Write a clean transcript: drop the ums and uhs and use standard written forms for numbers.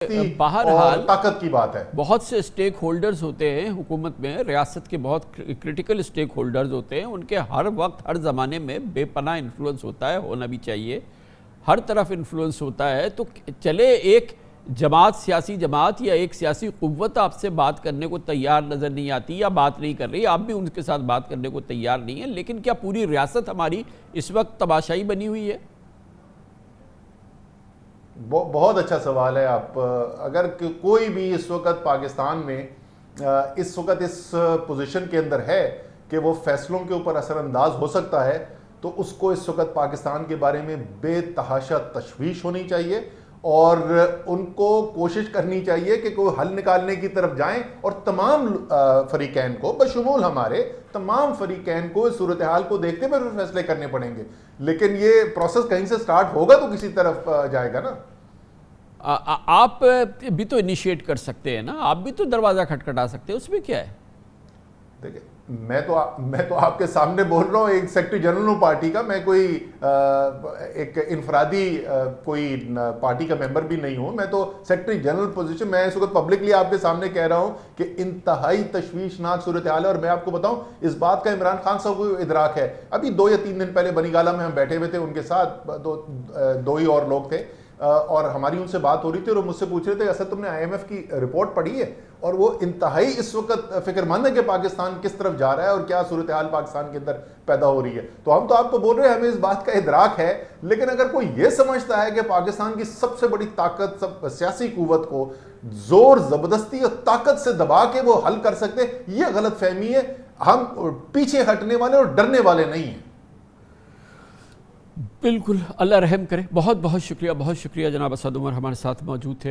بہرحال طاقت کی بات ہے. بہت سے سٹیک ہولڈرز ہوتے ہیں حکومت میں، ریاست کے بہت کرٹیکل سٹیک ہولڈرز ہوتے ہیں، ان کے ہر وقت ہر زمانے میں بے پناہ انفلوئنس ہوتا ہے، ہونا بھی چاہیے، ہر طرف انفلوئنس ہوتا ہے. تو چلے ایک جماعت، سیاسی جماعت یا ایک سیاسی قوت آپ سے بات کرنے کو تیار نظر نہیں آتی یا بات نہیں کر رہی، آپ بھی ان کے ساتھ بات کرنے کو تیار نہیں ہیں، لیکن کیا پوری ریاست ہماری اس وقت تماشائی بنی ہوئی ہے؟ بہت اچھا سوال ہے. آپ اگر کوئی بھی اس وقت پاکستان میں اس وقت اس پوزیشن کے اندر ہے کہ وہ فیصلوں کے اوپر اثر انداز ہو سکتا ہے، تو اس کو اس وقت پاکستان کے بارے میں بے تحاشا تشویش ہونی چاہیے اور ان کو کوشش کرنی چاہیے کہ کوئی حل نکالنے کی طرف جائیں اور تمام فریقین کو بشمول ہمارے تمام فریقین کو اس صورتحال کو دیکھتے ہوئے فیصلے کرنے پڑیں گے. لیکن یہ پروسیس کہیں سے سٹارٹ ہوگا تو کسی طرف جائے گا نا. آپ بھی تو انیشیٹ کر سکتے ہیں نا، آپ بھی تو دروازہ کھٹکھٹا سکتے ہیں، اس میں کیا ہے؟ دیکھیں میں تو آپ کے سامنے بول رہا ہوں، ایک سیکرٹری جنرل ہوں پارٹی کا، میں کوئی ایک انفرادی کوئی پارٹی کا ممبر بھی نہیں ہوں. میں تو سیکرٹری جنرل پوزیشن، میں اس وقت پبلکلی آپ کے سامنے کہہ رہا ہوں کہ انتہائی تشویشناک صورتحال ہے. اور میں آپ کو بتاؤں اس بات کا عمران خان صاحب کو ادراک ہے. ابھی 2 یا 3 دن پہلے بنی گالہ میں ہم بیٹھے ہوئے تھے، ان کے ساتھ دو ہی اور لوگ تھے اور ہماری ان سے بات ہو رہی تھی اور مجھ سے پوچھ رہے تھے اصل تم نے IMF کی رپورٹ پڑھی ہے؟ اور وہ انتہائی اس وقت فکر مند ہے کہ پاکستان کس طرف جا رہا ہے اور کیا صورتحال پاکستان کے اندر پیدا ہو رہی ہے. تو ہم تو آپ کو بول رہے ہیں ہمیں اس بات کا ادراک ہے، لیکن اگر کوئی یہ سمجھتا ہے کہ پاکستان کی سب سے بڑی طاقت سیاسی قوت کو زور زبردستی اور طاقت سے دبا کے وہ حل کر سکتے، یہ غلط فہمی ہے. ہم پیچھے ہٹنے والے اور ڈرنے والے نہیں ہیں. بالکل، اللہ رحم کرے. بہت بہت شکریہ، بہت شکریہ. جناب اسد عمر ہمارے ساتھ موجود تھے.